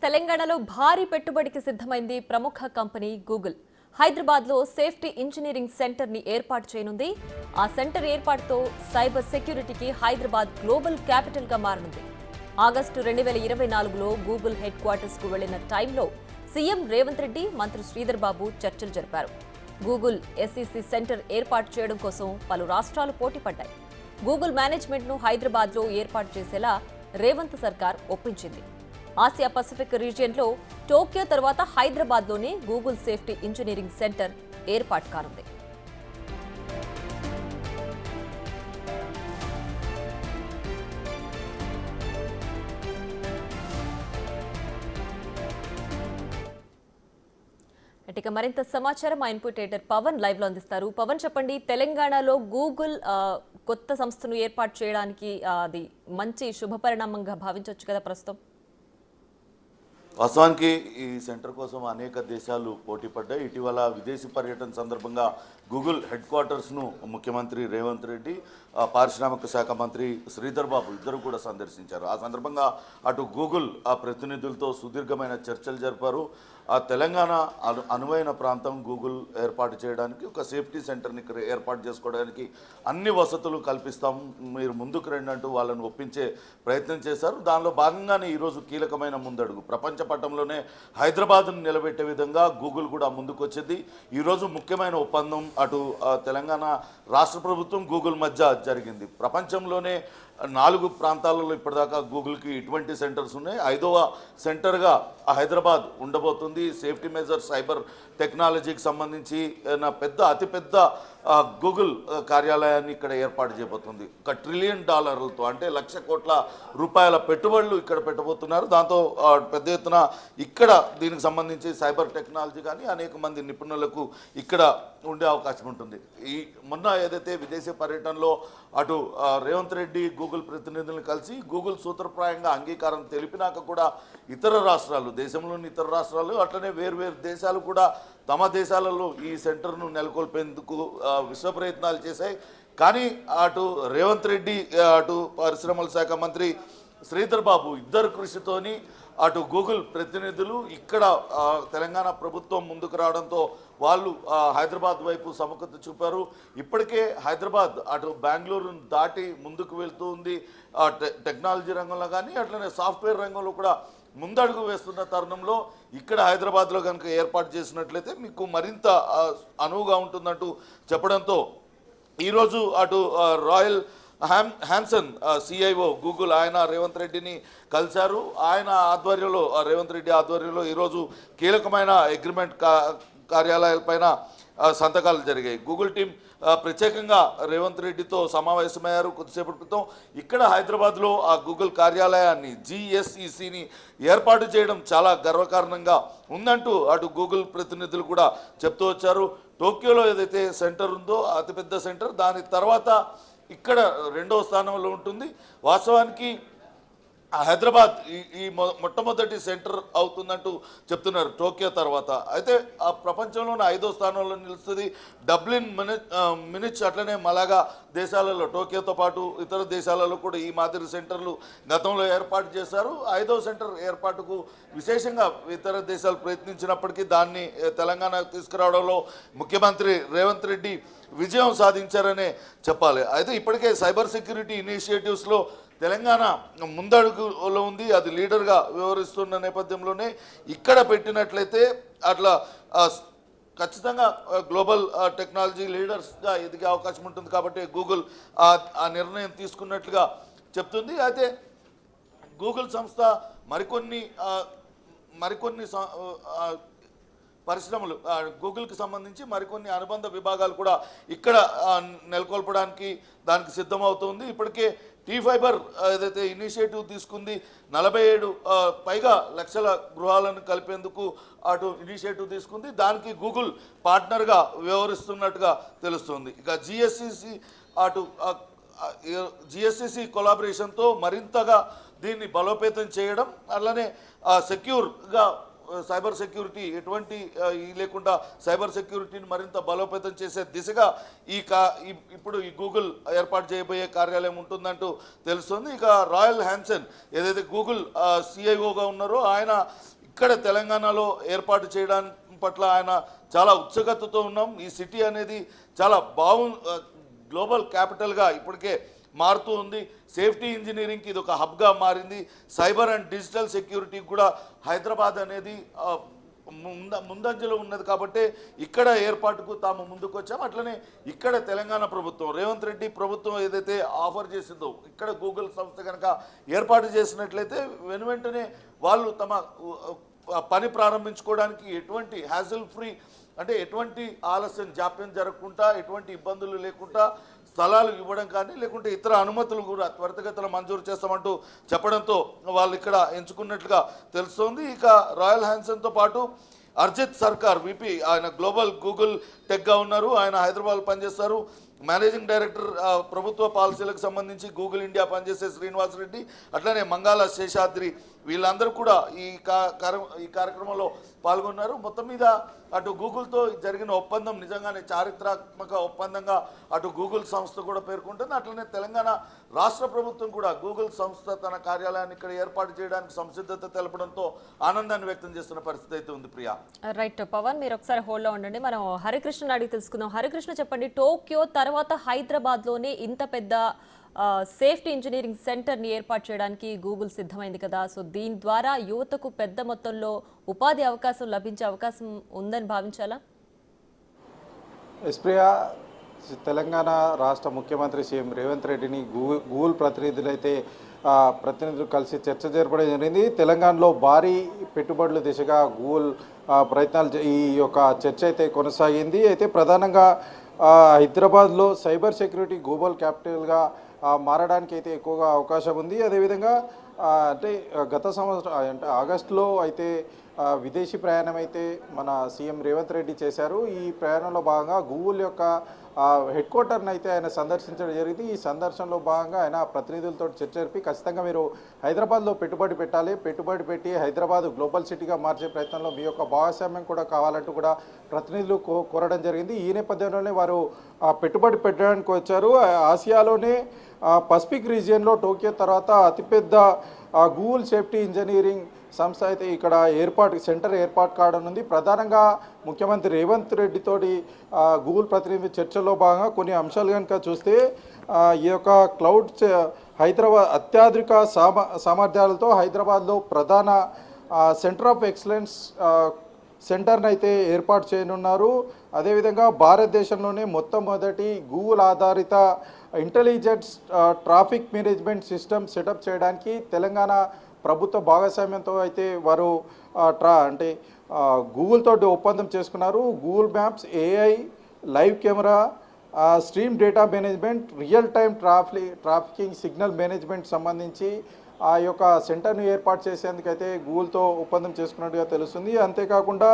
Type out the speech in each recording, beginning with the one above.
తెలంగాణలో భారీ పెట్టుబడికి సిద్ధమైంది ప్రముఖ కంపెనీ గూగుల్. హైదరాబాద్లో సేఫ్టీ ఇంజనీరింగ్ సెంటర్ ని ఏర్పాటు చేయనుంది. ఆ సెంటర్ ఏర్పాటుతో సైబర్ సెక్యూరిటీకి హైదరాబాద్ గ్లోబల్ క్యాపిటల్ గా మారనుంది. ఆగస్టు 2024లో గూగుల్ హెడ్ క్వార్టర్స్ కు వెళ్లిన టైంలో సీఎం రేవంత్ రెడ్డి, మంత్రి శ్రీధర్ బాబు చర్చలు జరిపారు. గూగుల్ ఎస్ఈసీ సెంటర్ ఏర్పాటు చేయడం కోసం పలు రాష్ట్రాలు పోటీపడ్డాయి. గూగుల్ మేనేజ్మెంట్ ను హైదరాబాద్ లో ఏర్పాటు చేసేలా రేవంత్ సర్కార్ ఒప్పించింది. ఆసియా పసిఫిక్ రీజియన్లో టోక్యో తర్వాత హైదరాబాద్లోనే గూగుల్ సేఫ్టీ ఇంజనీరింగ్ సెంటర్ ఏర్పాటు కానుంది. ఇక మరింత సమాచారం మా ఇన్పుట్ ఎడిటర్ పవన్ లైవ్ లో అందిస్తారు. పవన్, చెప్పండి, తెలంగాణలో గూగుల్ కొత్త సంస్థను ఏర్పాటు చేయడానికి అది మంచి శుభపరిణామంగా భావించవచ్చు కదా ప్రస్తుతం? వాస్తవానికి ఈ సెంటర్ కోసం అనేక దేశాలు పోటీ పడ్డాయి. ఇటీవల విదేశీ పర్యటన సందర్భంగా గూగుల్ హెడ్ క్వార్టర్స్ను ముఖ్యమంత్రి రేవంత్ రెడ్డి, పారిశ్రామిక శాఖ మంత్రి శ్రీధర్ బాబు ఇద్దరు కూడా సందర్శించారు. ఆ సందర్భంగా అటు గూగుల్ ప్రతినిధులతో సుదీర్ఘమైన చర్చలు జరిపారు. ఆ తెలంగాణ అనువైన ప్రాంతం గూగుల్ ఏర్పాటు చేయడానికి, ఒక సేఫ్టీ సెంటర్ని ఏర్పాటు చేసుకోవడానికి అన్ని వసతులు కల్పిస్తాం, మీరు ముందుకు రండి అంటూ వాళ్ళని ఒప్పించే ప్రయత్నం చేశారు. దానిలో భాగంగానే ఈరోజు కీలకమైన ముందడుగు ప్రపంచ పటంలోనే హైదరాబాద్ను నిలబెట్టే విధంగా గూగుల్ కూడా ముందుకు వచ్చింది. ఈరోజు ముఖ్యమైన ఒప్పందం అటు తెలంగాణ రాష్ట్ర ప్రభుత్వం గూగుల్ మధ్య జరిగింది. ప్రపంచంలోనే 4 ప్రాంతాలలో ఇప్పటిదాకా గూగుల్కి ఇటువంటి సెంటర్స్ ఉన్నాయి. 5వ సెంటర్గా హైదరాబాద్ ఉండబోతుంది. సేఫ్టీ మెజర్స్, సైబర్ టెక్నాలజీకి సంబంధించి అతిపెద్ద గూగుల్ కార్యాలయాన్ని ఇక్కడ ఏర్పాటు చేయబోతుంది. $1 ట్రిలియన్ అంటే ₹1,00,000 కోట్ల పెట్టుబడులు ఇక్కడ పెట్టబోతున్నారు. దాంతో పెద్ద ఎత్తున ఇక్కడ దీనికి సంబంధించి సైబర్ టెక్నాలజీ కానీ అనేక మంది నిపుణులకు ఇక్కడ ఉండే అవకాశం ఉంటుంది. ఈ మొన్న ఏదైతే విదేశీ పర్యటనలో అటు రేవంత్ రెడ్డి గూగుల్ ప్రతినిధులను కలిసి గూగుల్ సూత్రప్రాయంగా అంగీకారం తెలిపినాక కూడా ఇతర రాష్ట్రాలు, దేశంలోని ఇతర రాష్ట్రాలు అట్లనే వేర్వేరు దేశాలు కూడా తమ దేశాలలో ఈ సెంటర్ను నెలకొల్పేందుకు విశ్వ ప్రయత్నాలు చేశాయి. కానీ అటు రేవంత్ రెడ్డి, అటు పరిశ్రమల శాఖ మంత్రి శ్రీధర్ బాబు ఇద్దరు కృషితోని అటు గూగుల్ ప్రతినిధులు ఇక్కడ తెలంగాణ ప్రభుత్వం ముందుకు రావడంతో వాళ్ళు హైదరాబాద్ వైపు సముఖత చూపారు. ఇప్పటికే హైదరాబాద్ అటు బెంగళూరును దాటి ముందుకు వెళ్తూ ఉంది. టెక్నాలజీ రంగంలో కానీ అట్లనే సాఫ్ట్వేర్ రంగంలో కూడా ముందడుగు వేస్తున్న తరుణంలో ఇక్కడ హైదరాబాద్లో కనుక ఏర్పాటు చేసినట్లయితే మీకు మరింత అనువుగా ఉంటుందంటూ చెప్పడంతో ఈరోజు అటు రాయల్ హ్యాన్సన్ సిఐఓ గూగుల్ ఆయన రేవంత్ రెడ్డిని కలిశారు. ఆయన ఆధ్వర్యంలో, రేవంత్ రెడ్డి ఆధ్వర్యంలో ఈరోజు కీలకమైన అగ్రిమెంట్ కార్యాలయాలపైన సంతకాలు జరిగాయి. గూగుల్ టీం ప్రత్యేకంగా రేవంత్ రెడ్డితో సమావేశమయ్యారు కొద్దిసేపటి క్రితం. ఇక్కడ హైదరాబాద్లో ఆ గూగుల్ కార్యాలయాన్ని, GSECని ఏర్పాటు చేయడం చాలా గర్వకారణంగా ఉందంటూ అటు గూగుల్ ప్రతినిధులు కూడా చెప్తూ వచ్చారు. టోక్యోలో ఏదైతే సెంటర్ ఉందో అతిపెద్ద సెంటర్, దాని తర్వాత ఇక్కడ 2వ స్థానంలో ఉంటుంది. వాస్తవానికి హైదరాబాద్ ఈ మొట్టమొదటి సెంటర్ అవుతుందంటూ చెప్తున్నారు టోక్యో తర్వాత. అయితే ఆ ప్రపంచంలోనే 5వ స్థానంలో నిలుస్తుంది. డబ్లిన్, మినిచ్ అట్లనే మలాగా దేశాలలో, టోక్యోతో పాటు ఇతర దేశాలలో కూడా ఈ మాదిరి సెంటర్లు గతంలో ఏర్పాటు చేశారు. 5వ సెంటర్ ఏర్పాటుకు విశేషంగా ఇతర దేశాలు ప్రయత్నించినప్పటికీ దాన్ని తెలంగాణకు తీసుకురావడంలో ముఖ్యమంత్రి రేవంత్ రెడ్డి విజయం సాధించారనే చెప్పాలి. అయితే ఇప్పటికే సైబర్ సెక్యూరిటీ ఇనిషియేటివ్స్లో తెలంగాణ ముందడుగులో ఉంది. అది లీడర్గా వ్యవహరిస్తున్న నేపథ్యంలోనే ఇక్కడ పెట్టినట్లయితే అట్లా ఖచ్చితంగా గ్లోబల్ టెక్నాలజీ లీడర్స్గా ఎదిగే అవకాశం ఉంటుంది. కాబట్టి గూగుల్ ఆ నిర్ణయం తీసుకున్నట్లుగా చెప్తుంది. అయితే గూగుల్ సంస్థ మరికొన్ని పరిశ్రమలు, గూగుల్కి సంబంధించి మరికొన్ని అనుబంధ విభాగాలు కూడా ఇక్కడ నెలకొల్పడానికి దానికి సిద్ధమవుతుంది. ఇప్పటికే T-Fiber ఏదైతే ఇనిషియేటివ్ తీసుకుంది, 47 పైగా లక్షల గృహాలను కలిపేందుకు అటు ఇనిషియేటివ్ తీసుకుంది. దానికి గూగుల్ పార్ట్నర్గా వ్యవహరిస్తున్నట్టుగా తెలుస్తుంది. ఇక GSEC కొలాబరేషన్తో మరింతగా దీన్ని బలోపేతం చేయడం, అలానే సెక్యూర్గా సైబర్ సెక్యూరిటీ ఎటువంటి ఈ లేకుండా సైబర్ సెక్యూరిటీని మరింత బలోపేతం చేసే దిశగా ఇప్పుడు ఈ గూగుల్ ఏర్పాటు చేయబోయే కార్యాలయం ఉంటుందంటూ తెలుస్తుంది. ఇక రాయల్ హ్యాన్సన్ ఏదైతే గూగుల్ సిఐఓగా ఉన్నారో ఆయన ఇక్కడ తెలంగాణలో ఏర్పాటు చేయడానికి పట్ల ఆయన చాలా ఉత్సుకతతో ఉన్నాం. ఈ సిటీ అనేది చాలా గ్లోబల్ క్యాపిటల్గా ఇప్పటికే మారుతూ ఉంది. సేఫ్టీ ఇంజనీరింగ్కి ఇది ఒక హబ్గా మారింది. సైబర్ అండ్ డిజిటల్ సెక్యూరిటీకి కూడా హైదరాబాద్ అనేది ముందంజలో ఉన్నది కాబట్టి ఇక్కడ ఏర్పాటుకు తాము ముందుకు వచ్చాము. అట్లనే ఇక్కడ తెలంగాణ ప్రభుత్వం రేవంత్ రెడ్డి ప్రభుత్వం ఏదైతే ఆఫర్ చేసిందో ఇక్కడ గూగుల్ సంస్థ కనుక ఏర్పాటు చేసినట్లయితే వెనువెంటనే వాళ్ళు తమ పని ప్రారంభించుకోవడానికి ఎటువంటి హ్యాసిల్ ఫ్రీ అంటే ఎటువంటి ఆలస్యం జాప్యం జరగకుండా ఎటువంటి ఇబ్బందులు లేకుండా స్థలాలు ఇవ్వడం కానీ లేకుంటే ఇతర అనుమతులు కూడా త్వరితగతిన మంజూరు చేస్తామంటూ చెప్పడంతో వాళ్ళు ఇక్కడ ఎంచుకున్నట్లుగా తెలుస్తోంది. ఇక రాయల్ హ్యాన్సన్తో పాటు అర్జిత్ సర్కార్ విపి ఆయన గ్లోబల్ గూగుల్ టెక్గా ఉన్నారు. ఆయన హైదరాబాద్ పనిచేస్తారు. మేనేజింగ్ డైరెక్టర్ ప్రభుత్వ పాలసీలకు సంబంధించి గూగుల్ ఇండియా పనిచేసే శ్రీనివాస్ రెడ్డి అట్లనే మంగాళ శేషాద్రి వీళ్ళందరూ కూడా ఈ కార్యక్రమంలో పాల్గొన్నారు. మొత్తం మీద అటు గూగుల్తో జరిగిన ఒప్పందం నిజంగానే చారిత్రాత్మక ఒప్పందంగా అటు గూగుల్ సంస్థ కూడా పేర్కొంటుంది. అట్లనే తెలంగాణ రాష్ట్ర ప్రభుత్వం కూడా గూగుల్ సంస్థ తన కార్యాలయాన్ని ఇక్కడ ఏర్పాటు చేయడానికి సంసిద్ధత తెలపడంతో ఆనందాన్ని వ్యక్తం చేస్తున్న పరిస్థితి అయితే ఉంది. ప్రియా రైట్ పవన్, మీరు ఒకసారి హోల్డ్లో ఉండండి. మనం హరికృష్ణ అడిగి తెలుసుకుందాం. హరికృష్ణ చెప్పండి, టోక్యో తర్వాత హైదరాబాద్లోనే ఇంత పెద్ద సేఫ్టీ ఇంజనీరింగ్ సెంటర్ని ఏర్పాటు చేయడానికి గూగుల్ సిద్ధమైంది కదా. సో దీని ద్వారా యువతకు పెద్ద మొత్తంలో ఉపాధి అవకాశం లభించే అవకాశం ఉందని భావించాలా? ఎస్ప్రియా, తెలంగాణ రాష్ట్ర ముఖ్యమంత్రి సీఎం రేవంత్ రెడ్డిని గూగుల్ ప్రతినిధులు కలిసి చర్చ జరపడం జరిగింది. తెలంగాణలో భారీ పెట్టుబడుల దిశగా గూగుల్ ప్రయత్నాలు ఈ యొక్క చర్చ అయితే కొనసాగింది. అయితే ప్రధానంగా హైదరాబాద్లో సైబర్ సెక్యూరిటీ గ్లోబల్ క్యాపిటల్గా మారడానికి అయితే ఎక్కువగా అవకాశం ఉంది. అదేవిధంగా అంటే గత సంవత్సరం అంటే ఆగస్టులో అయితే విదేశీ ప్రయాణం అయితే మన సీఎం రేవంత్ రెడ్డి చేశారు. ఈ ప్రయాణంలో భాగంగా గూగుల్ యొక్క హెడ్ క్వార్టర్ని అయితే ఆయన సందర్శించడం జరిగింది. ఈ సందర్శనలో భాగంగా ఆయన ప్రతినిధులతో చర్చ జరిపి ఖచ్చితంగా మీరు హైదరాబాద్లో పెట్టుబడి పెట్టాలి, పెట్టుబడి పెట్టి హైదరాబాద్ గ్లోబల్ సిటీగా మార్చే ప్రయత్నంలో మీ యొక్క భాగస్వామ్యం కూడా కావాలంటూ కూడా ప్రతినిధులు కోరడం జరిగింది. ఈ నేపథ్యంలోనే వారు పెట్టుబడి పెట్టడానికి వచ్చారు. ఆసియాలోనే పసిఫిక్ రీజియన్లో టోక్యో తర్వాత అతిపెద్ద గూగుల్ సేఫ్టీ ఇంజనీరింగ్ సంస్థ అయితే ఇక్కడ సెంటర్ ఏర్పాటు కావడం ఉంది. ప్రధానంగా ముఖ్యమంత్రి రేవంత్ రెడ్డితోటి గూగుల్ ప్రతినిధి చర్చల్లో భాగంగా కొన్ని అంశాలు కనుక చూస్తే ఈ యొక్క క్లౌడ్ హైదరాబాద్ అత్యాధునిక సామర్థ్యాలతో హైదరాబాద్లో ప్రధాన సెంటర్ ఆఫ్ ఎక్సలెన్స్ సెంటర్ని అయితే ఏర్పాటు చేయనున్నారు. అదేవిధంగా భారతదేశంలోనే మొట్టమొదటి గూగుల్ ఆధారిత intelligent traffic management system setup చేయడానికి తెలంగాణ ప్రభుత్వ భాగస్వామ్యంతో అయితే వారు గూగుల్ తోటి ఒప్పందం చేసుకున్నారు. Google maps, AI, live camera, stream data management, real time trafficking signal management సంబంధించి ఆ యొక్క సెంటర్ను ఏర్పాటు చేసేందుకైతే గూగుల్తో ఒప్పందం చేసుకున్నట్టుగా తెలుస్తుంది. అంతేకాకుండా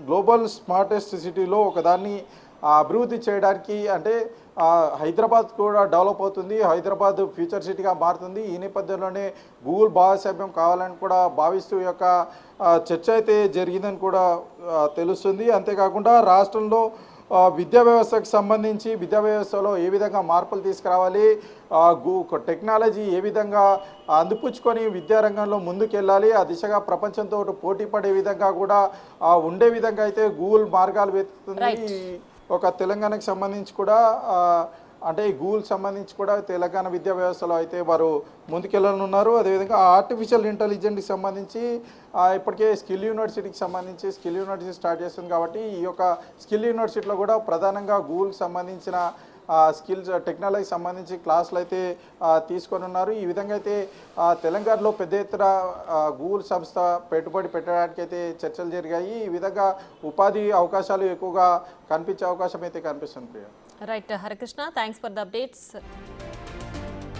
గ్లోబల్ స్మార్టెస్ట్ సిటీలో ఒకదాన్ని అభివృద్ధి చేయడానికి అంటే హైదరాబాద్ కూడా డెవలప్ అవుతుంది, హైదరాబాద్ ఫ్యూచర్ సిటీగా మారుతుంది. ఈ నేపథ్యంలోనే గూగుల్ భాగస్వామ్యం కావాలని కూడా భావిస్తూ ఈ యొక్క చర్చ అయితే జరిగిందని కూడా తెలుస్తుంది. అంతేకాకుండా రాష్ట్రంలో విద్యా వ్యవస్థకు సంబంధించి విద్యా వ్యవస్థలో ఏ విధంగా మార్పులు తీసుకురావాలి, టెక్నాలజీ ఏ విధంగా అందిపుచ్చుకొని విద్యారంగంలో ముందుకెళ్ళాలి, ఆ దిశగా ప్రపంచంతో పోటీ పడే విధంగా కూడా ఉండే విధంగా అయితే గూగుల్ మార్గాలు వెతుకుతుంది. ఒక తెలంగాణకు సంబంధించి కూడా అంటే గూగుల్ సంబంధించి కూడా తెలంగాణ విద్యా వ్యవస్థలో అయితే వారు ముందుకెళ్ళనున్నారు. అదేవిధంగా ఆర్టిఫిషియల్ ఇంటెలిజెన్స్కి సంబంధించి ఇప్పటికే స్కిల్ యూనివర్సిటీకి సంబంధించి స్కిల్ యూనివర్సిటీ స్టార్ట్ చేస్తుంది కాబట్టి ఈ యొక్క స్కిల్ యూనివర్సిటీలో కూడా ప్రధానంగా గూగుల్కి సంబంధించిన స్కిల్స్ టెక్నాలజీకి సంబంధించి క్లాసులు అయితే తీసుకొని ఉన్నారు. ఈ విధంగా అయితే తెలంగాణలో పెద్ద ఎత్తున గూగుల్ సంస్థ పెట్టుబడి పెట్టడానికి అయితే చర్చలు జరిగాయి. ఈ విధంగా ఉపాధి అవకాశాలు ఎక్కువగా కనిపించే అవకాశం అయితే కనిపిస్తుంది. Priya right Harikrishna, thanks for the updates.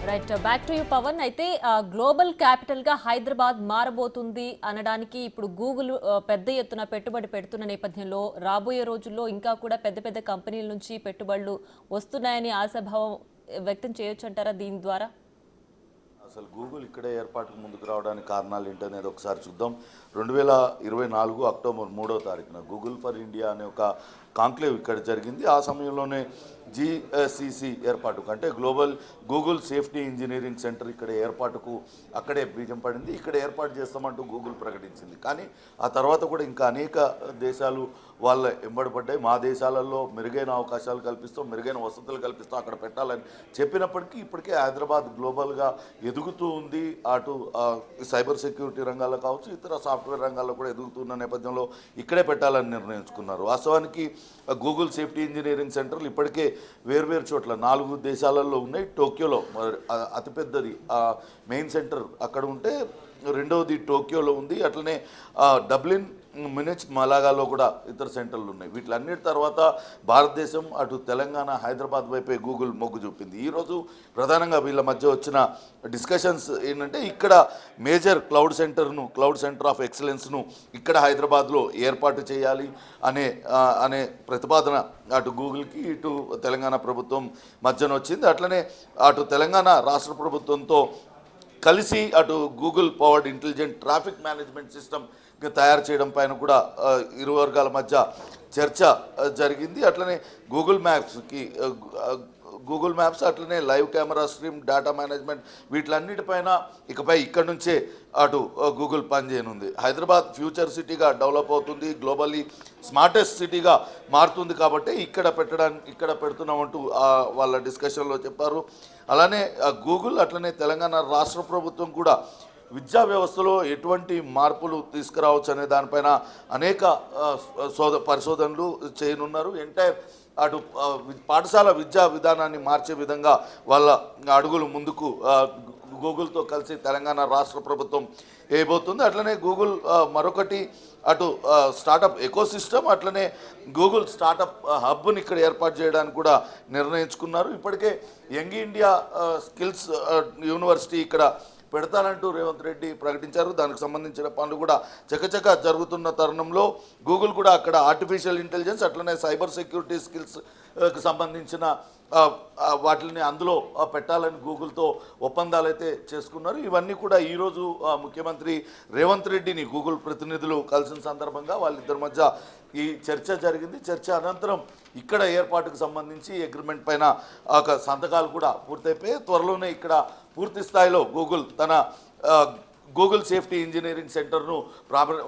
Right, back to you Pavan. అయితే గ్లోబల్ క్యాపిటల్గా హైదరాబాద్ మారబోతుంది అనడానికి ఇప్పుడు గూగుల్ పెద్ద ఎత్తున పెట్టుబడి పెడుతున్న నేపథ్యంలో రాబోయే రోజుల్లో ఇంకా కూడా పెద్ద పెద్ద కంపెనీల నుంచి పెట్టుబడులు వస్తున్నాయని ఆశాభావం వ్యక్తం చేయొచ్చు అంటారా దీని ద్వారా? అసలు గూగుల్ ఇక్కడే ఏర్పాటుకు ముందుకు రావడానికి కారణాలు ఏంటనేది ఒకసారి చూద్దాం. 2024 అక్టోబర్ 3వ తారీఖున గూగుల్ ఫర్ ఇండియా అనే ఒక కాంక్లేవ్ ఇక్కడ జరిగింది. ఆ సమయంలోనే GCC ఏర్పాటుకు అంటే global Google safety engineering centre ఇక్కడ ఏర్పాటుకు అక్కడే బీజం పడింది. ఇక్కడ ఏర్పాటు చేస్తామంటూ గూగుల్ ప్రకటించింది. కానీ ఆ తర్వాత కూడా ఇంకా అనేక దేశాలు వాళ్ళ ఎంబడపడ్డాయి. మా దేశాలలో మెరుగైన అవకాశాలు కల్పిస్తాం, మెరుగైన వసతులు కల్పిస్తాం, అక్కడ పెట్టాలని చెప్పినప్పటికీ ఇప్పటికే హైదరాబాద్ గ్లోబల్గా ఎదుగుతూ ఉంది. అటు సైబర్ సెక్యూరిటీ రంగాల్లో కావచ్చు, ఇతర సాఫ్ట్వేర్ రంగాల్లో కూడా ఎదుగుతున్న నేపథ్యంలో ఇక్కడే పెట్టాలని నిర్ణయించుకున్నారు. వాస్తవానికి గూగుల్ సేఫ్టీ ఇంజనీరింగ్ సెంటర్లు ఇప్పటికే వేర్వేరు చోట్ల 4 దేశాలలో ఉన్నాయి. టోక్యోలో అతిపెద్దది మెయిన్ సెంటర్ అక్కడ ఉంటే, రెండవది టోక్యోలో ఉంది. అట్లనే డబ్లిన్, మినిచ్, మలాగాలో కూడా ఇతర సెంటర్లు ఉన్నాయి. వీటిలన్నిటి తర్వాత భారతదేశం అటు తెలంగాణ, హైదరాబాద్ వైపే గూగుల్ మొగ్గు చూపింది. ఈరోజు ప్రధానంగా వీళ్ళ మధ్య వచ్చిన డిస్కషన్స్ ఏంటంటే ఇక్కడ మేజర్ క్లౌడ్ సెంటర్ ఆఫ్ ఎక్సలెన్స్ను ఇక్కడ హైదరాబాద్లో ఏర్పాటు చేయాలి అనే ప్రతిపాదన అటు గూగుల్కి ఇటు తెలంగాణ ప్రభుత్వం మధ్యన వచ్చింది. అట్లనే అటు తెలంగాణ రాష్ట్ర ప్రభుత్వంతో కలిసి అటు Google powered intelligent traffic management system తయారు చేయడం పైన కూడా ఇరు వర్గాల మధ్య చర్చ జరిగింది. అట్లనే గూగుల్ మ్యాప్స్ అట్లనే live camera stream, data management వీటిలన్నిటిపైన ఇకపై ఇక్కడ నుంచే అటు గూగుల్ పనిచేయనుంది. హైదరాబాద్ ఫ్యూచర్ సిటీగా డెవలప్ అవుతుంది, గ్లోబల్లీ స్మార్టెస్ట్ సిటీగా మారుతుంది. కాబట్టి ఇక్కడ పెడుతున్నామంటూ వాళ్ళ డిస్కషన్లో చెప్పారు. అలానే గూగుల్ అట్లనే తెలంగాణ రాష్ట్ర ప్రభుత్వం కూడా విద్యా వ్యవస్థలో ఎటువంటి మార్పులు తీసుకురావచ్చు అనే దానిపైన అనేక పరిశోధనలు చేయనున్నారు. ఎంటైర్ అటు పాఠశాల విద్యా విధానాన్ని మార్చే విధంగా వాళ్ళ అడుగులు ముందుకు గూగుల్తో కలిసి తెలంగాణ రాష్ట్ర ప్రభుత్వం వేయబోతుంది. అట్లనే గూగుల్ మరొకటి అటు స్టార్టప్ ఎకోసిస్టమ్, అట్లనే గూగుల్ స్టార్టప్ హబ్ని ఇక్కడ ఏర్పాటు చేయడానికి కూడా నిర్ణయించుకున్నారు. ఇప్పటికే యంగ్ ఇండియా స్కిల్స్ యూనివర్సిటీ ఇక్కడ పెడతానంటూ రేవంత్ రెడ్డి ప్రకటించారు. దానికి సంబంధించిన పనులు కూడా చకచక జరుగుతున్న తరుణంలో గూగుల్ కూడా అక్కడ ఆర్టిఫిషియల్ ఇంటెలిజెన్స్ అట్లనే సైబర్ సెక్యూరిటీ స్కిల్స్కి సంబంధించిన వాటిని అందులో పెట్టాలని గూగుల్తో ఒప్పందాలు అయితే చేసుకున్నారు. ఇవన్నీ కూడా ఈరోజు ముఖ్యమంత్రి రేవంత్ రెడ్డిని గూగుల్ ప్రతినిధులు కలిసిన సందర్భంగా వాళ్ళిద్దరి మధ్య ఈ చర్చ జరిగింది. చర్చ అనంతరం ఇక్కడ ఏర్పాటుకు సంబంధించి అగ్రిమెంట్ పైన ఒక సంతకాలు కూడా పూర్తయిపోయి త్వరలోనే ఇక్కడ పూర్తి స్థాయిలో గూగుల్ తన గూగుల్ సేఫ్టీ ఇంజనీరింగ్ సెంటర్ను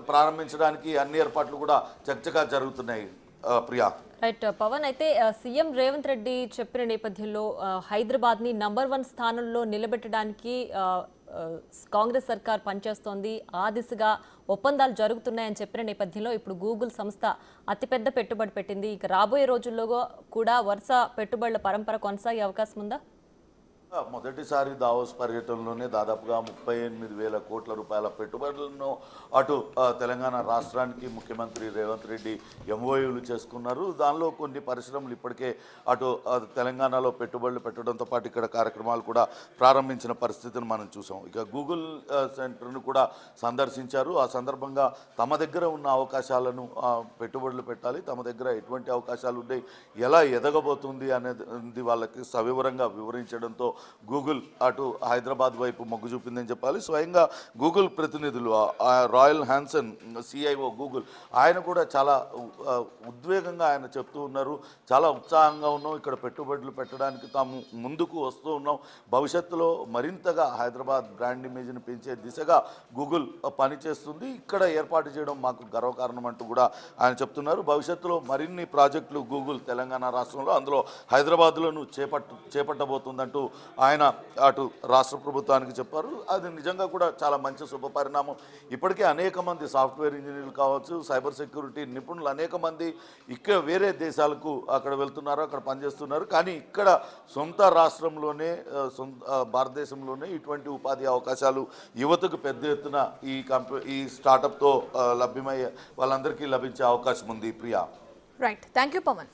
ప్రారంభించడానికి అన్ని ఏర్పాట్లు కూడా చర్చగా జరుగుతున్నాయి. ప్రియా, రైట్ పవన్, అయితే సీఎం రేవంత్ రెడ్డి చెప్పిన నేపథ్యంలో హైదరాబాద్ని నంబర్ 1 స్థానంలో నిలబెట్టడానికి కాంగ్రెస్ సర్కార్ పనిచేస్తోంది, ఆ దిశగా ఒప్పందాలు జరుగుతున్నాయని చెప్పిన నేపథ్యంలో ఇప్పుడు గూగుల్ సంస్థ అతిపెద్ద పెట్టుబడి పెట్టింది. ఇక రాబోయే రోజుల్లో కూడా వరుస పెట్టుబడుల పరంపర కొనసాగే అవకాశం ఉందా? మొదటిసారి దావోస్ పర్యటనలోనే దాదాపుగా 38,000 కోట్ల రూపాయల పెట్టుబడులను అటు తెలంగాణ రాష్ట్రానికి ముఖ్యమంత్రి రేవంత్ రెడ్డి MOUలు చేసుకున్నారు. దానిలో కొన్ని పరిశ్రమలు ఇప్పటికే అటు తెలంగాణలో పెట్టుబడులు పెట్టడంతో పాటు ఇక్కడ కార్యక్రమాలు కూడా ప్రారంభించిన పరిస్థితిని మనం చూసాం. ఇక గూగుల్ సెంటర్ను కూడా సందర్శించారు. ఆ సందర్భంగా తమ దగ్గర ఉన్న అవకాశాలను పెట్టుబడులు పెట్టాలి, తమ దగ్గర ఎటువంటి అవకాశాలు ఉన్నాయి, ఎలా ఎదగబోతుంది అనేది వాళ్ళకి సవివరంగా వివరించడంతో గూగుల్ అటు హైదరాబాద్ వైపు మొగ్గు చూపిందని చెప్పాలి. స్వయంగా గూగుల్ ప్రతినిధులు రాయల్ హ్యాన్సన్ CIO గూగుల్ ఆయన కూడా చాలా ఉద్వేగంగా ఆయన చెప్తూ ఉన్నారు. చాలా ఉత్సాహంగా ఉన్నాం, ఇక్కడ పెట్టుబడులు పెట్టడానికి తాము ముందుకు వస్తూ ఉన్నాం, భవిష్యత్తులో మరింతగా హైదరాబాద్ బ్రాండ్ ఇమేజ్ని పెంచే దిశగా గూగుల్ పనిచేస్తుంది, ఇక్కడ ఏర్పాటు చేయడం మాకు గర్వకారణం అంటూ కూడా ఆయన చెప్తున్నారు. భవిష్యత్తులో మరిన్ని ప్రాజెక్టులు గూగుల్ తెలంగాణ రాష్ట్రంలో అందులో హైదరాబాద్లోనూ చేపట్టబోతుందంటూ ఆయన అటు రాష్ట్ర ప్రభుత్వానికి చెప్పారు. అది నిజంగా కూడా చాలా మంచి శుభపరిణామం. ఇప్పటికే అనేక మంది సాఫ్ట్వేర్ ఇంజనీర్లు కావచ్చు, సైబర్ సెక్యూరిటీ నిపుణులు అనేక మంది ఇక్కడ వేరే దేశాలకు అక్కడ వెళ్తున్నారు, అక్కడ పనిచేస్తున్నారు. కానీ ఇక్కడ సొంత రాష్ట్రంలోనే భారతదేశంలోనే ఇటువంటి ఉపాధి అవకాశాలు యువతకు పెద్ద ఎత్తున ఈ స్టార్టప్తో లభ్యమయ్యే వాళ్ళందరికీ లభించే అవకాశం ఉంది. Priya, right, thank you Pawan.